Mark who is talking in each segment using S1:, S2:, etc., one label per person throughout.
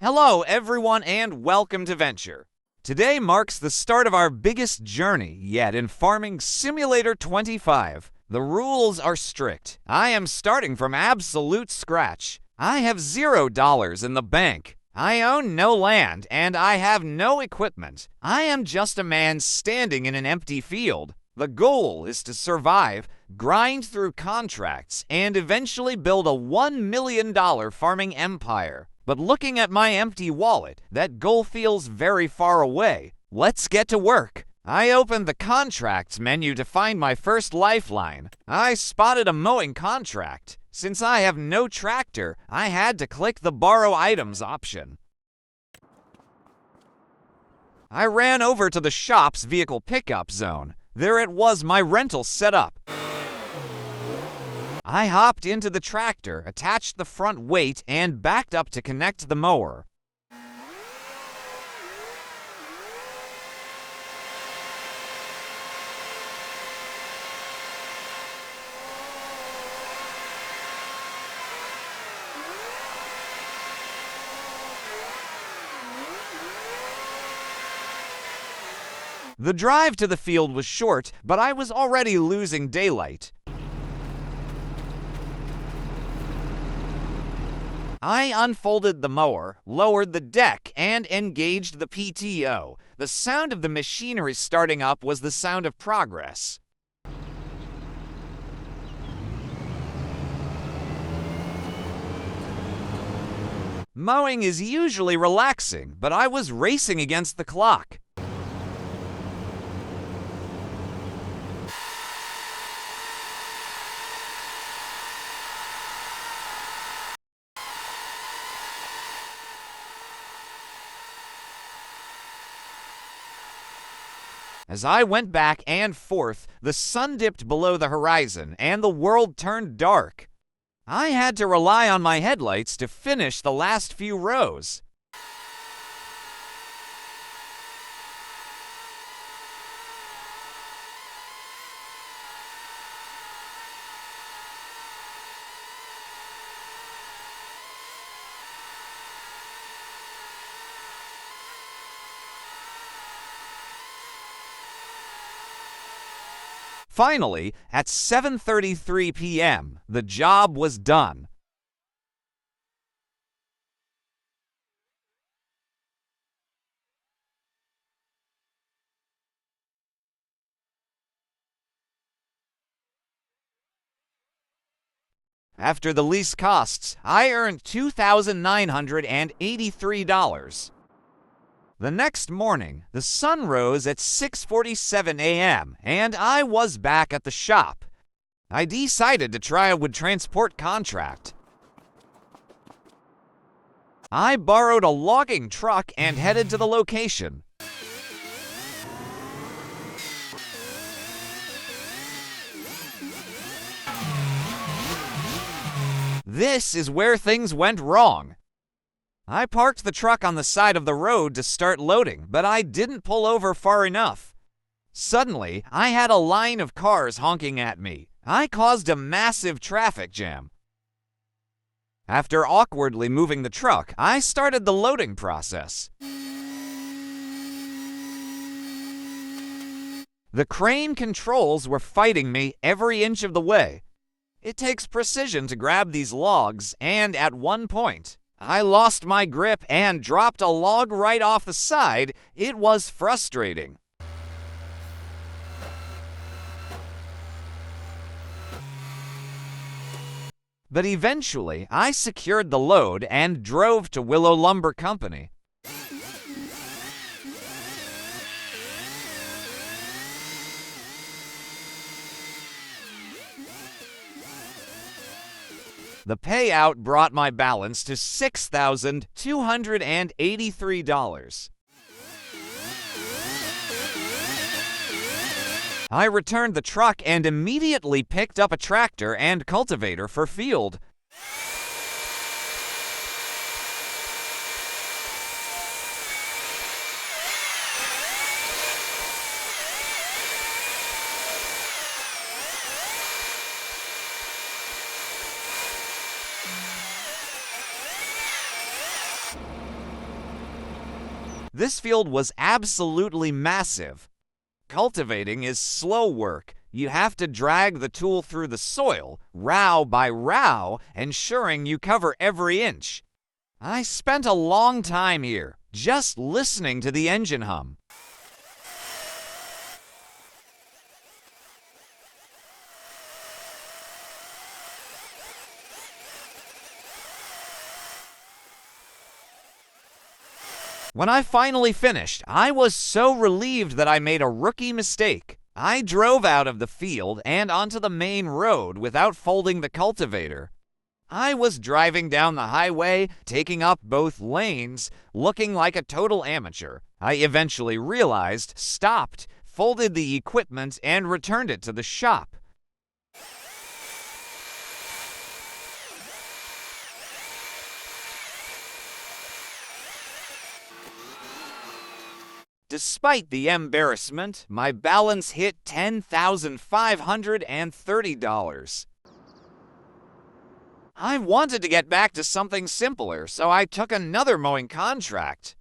S1: Hello, everyone, and welcome to Venture. Today marks the start of our biggest journey yet in Farming Simulator 25. The rules are strict. I am starting from absolute scratch. I have $0 in the bank. I own no land, and I have no equipment. I am just a man standing in an empty field. The goal is to survive, grind through contracts, and eventually build a $1 million farming empire. But looking at my empty wallet, that goal feels very far away. Let's get to work. I opened the contracts menu to find my first lifeline. I spotted a mowing contract. Since I have no tractor, I had to click the borrow items option. I ran over to the shop's vehicle pickup zone. There it was, my rental set up. I hopped into the tractor, attached the front weight, and backed up to connect the mower. The drive to the field was short, but I was already losing daylight. I unfolded the mower, lowered the deck, and engaged the PTO. The sound of the machinery starting up was the sound of progress. Mowing is usually relaxing, but I was racing against the clock. As I went back and forth, the sun dipped below the horizon and the world turned dark. I had to rely on my headlights to finish the last few rows. Finally, at 7:33 p.m., the job was done. After the lease costs, I earned $2,983. The next morning, the sun rose at 6:47 a.m., and I was back at the shop. I decided to try a wood transport contract. I borrowed a logging truck and headed to the location. This is where things went wrong. I parked the truck on the side of the road to start loading, but I didn't pull over far enough. Suddenly, I had a line of cars honking at me. I caused a massive traffic jam. After awkwardly moving the truck, I started the loading process. The crane controls were fighting me every inch of the way. It takes precision to grab these logs, and at one point, I lost my grip and dropped a log right off the side. It was frustrating. But eventually, I secured the load and drove to Willow Lumber Company. The payout brought my balance to $6,283. I returned the truck and immediately picked up a tractor and cultivator for field. This field was absolutely massive. Cultivating is slow work. You have to drag the tool through the soil, row by row, ensuring you cover every inch. I spent a long time here, just listening to the engine hum. When I finally finished, I was so relieved that I made a rookie mistake. I drove out of the field and onto the main road without folding the cultivator. I was driving down the highway, taking up both lanes, looking like a total amateur. I eventually realized, stopped, folded the equipment, and returned it to the shop. Despite the embarrassment, my balance hit $10,530. I wanted to get back to something simpler, so I took another mowing contract.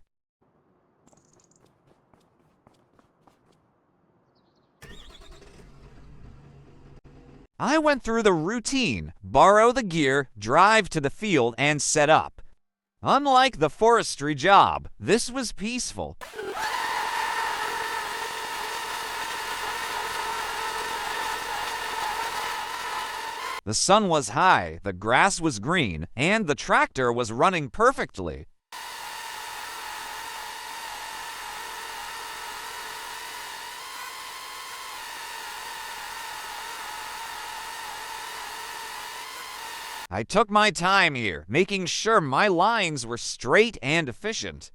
S1: I went through the routine: borrow the gear, drive to the field, and set up. Unlike the forestry job, this was peaceful. The sun was high, the grass was green, and the tractor was running perfectly. I took my time here, making sure my lines were straight and efficient.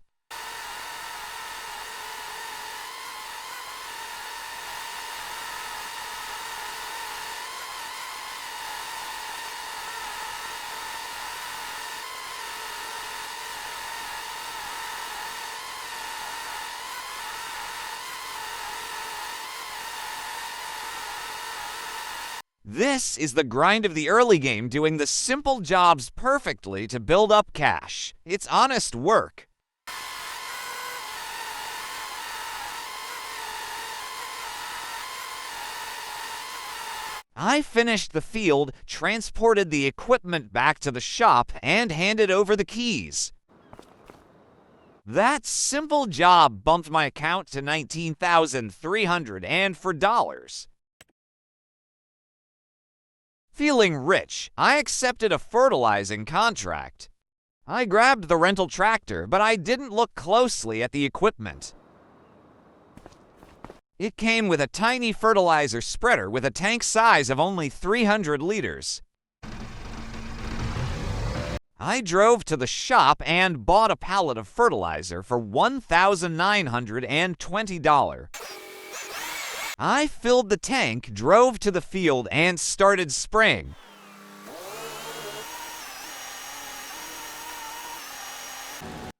S1: This is the grind of the early game, doing the simple jobs perfectly to build up cash. It's honest work. I finished the field, transported the equipment back to the shop, and handed over the keys. That simple job bumped my account to $19,300 and for dollars. Feeling rich, I accepted a fertilizing contract. I grabbed the rental tractor, but I didn't look closely at the equipment. It came with a tiny fertilizer spreader with a tank size of only 300 liters. I drove to the shop and bought a pallet of fertilizer for $1,920. I filled the tank, drove to the field, and started spraying.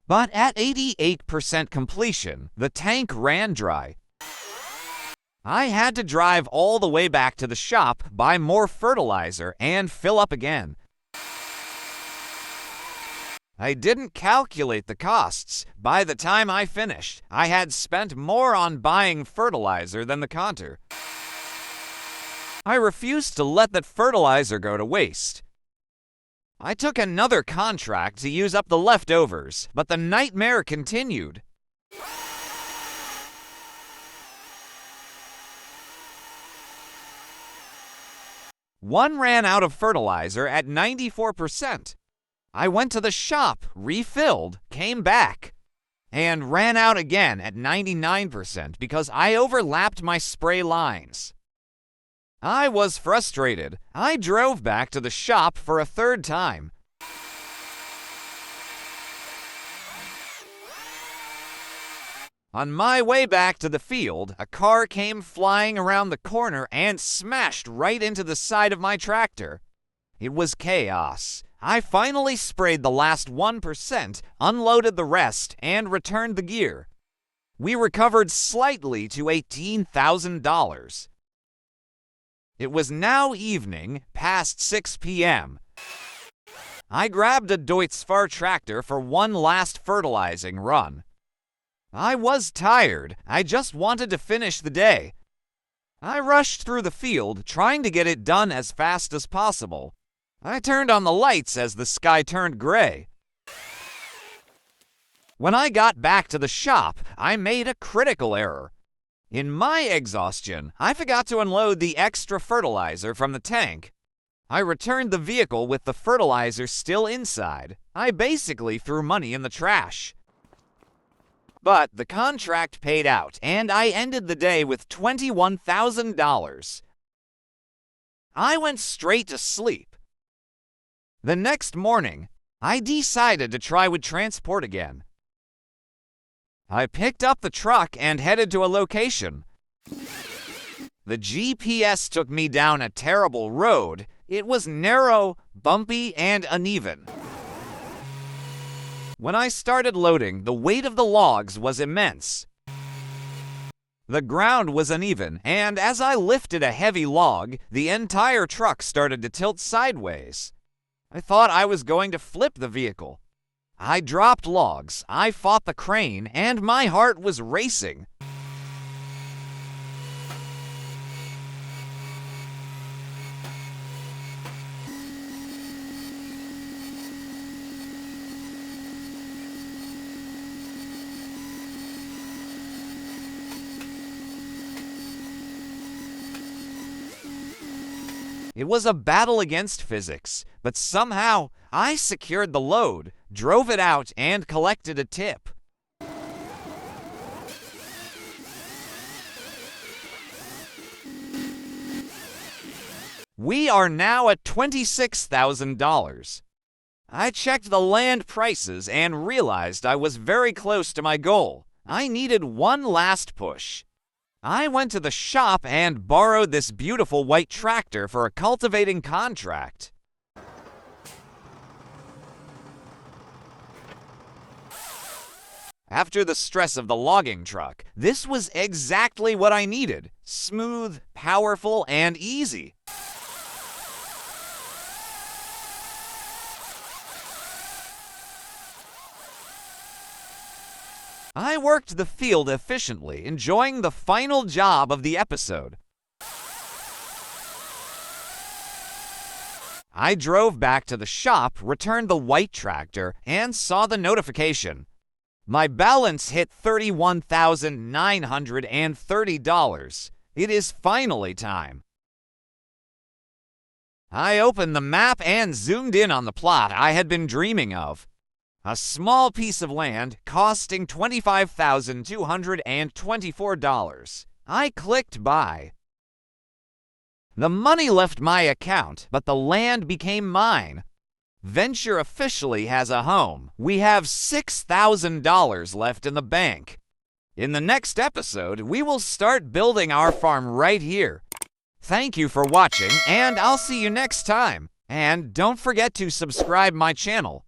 S1: But at 88% completion, the tank ran dry. I had to drive all the way back to the shop, buy more fertilizer, and fill up again. I didn't calculate the costs. By the time I finished, I had spent more on buying fertilizer than the counter. I refused to let that fertilizer go to waste. I took another contract to use up the leftovers, but the nightmare continued. One ran out of fertilizer at 94%. I went to the shop, refilled, came back, and ran out again at 99% because I overlapped my spray lines. I was frustrated. I drove back to the shop for a third time. On my way back to the field, a car came flying around the corner and smashed right into the side of my tractor. It was chaos. I finally sprayed the last 1%, unloaded the rest, and returned the gear. We recovered slightly to $18,000. It was now evening, past 6 p.m. I grabbed a Deutz-Fahr tractor for one last fertilizing run. I was tired. I just wanted to finish the day. I rushed through the field, trying to get it done as fast as possible. I turned on the lights as the sky turned gray. When I got back to the shop, I made a critical error. In my exhaustion, I forgot to unload the extra fertilizer from the tank. I returned the vehicle with the fertilizer still inside. I basically threw money in the trash. But the contract paid out, and I ended the day with $21,000. I went straight to sleep. The next morning, I decided to try with transport again. I picked up the truck and headed to a location. The GPS took me down a terrible road. It was narrow, bumpy, and uneven. When I started loading, the weight of the logs was immense. The ground was uneven, and as I lifted a heavy log, the entire truck started to tilt sideways. I thought I was going to flip the vehicle. I dropped logs, I fought the crane, and my heart was racing. It was a battle against physics, but somehow I secured the load, drove it out, and collected a tip. We are now at $26,000. I checked the land prices and realized I was very close to my goal. I needed one last push. I went to the shop and borrowed this beautiful white tractor for a cultivating contract. After the stress of the logging truck, this was exactly what I needed. Smooth, powerful, and easy. I worked the field efficiently, enjoying the final job of the episode. I drove back to the shop, returned the white tractor, and saw the notification. My balance hit $31,930. It is finally time. I opened the map and zoomed in on the plot I had been dreaming of. A small piece of land costing $25,224. I clicked buy. The money left my account, but the land became mine. Venture officially has a home. We have $6,000 left in the bank. In the next episode, we will start building our farm right here. Thank you for watching, and I'll see you next time. And don't forget to subscribe my channel.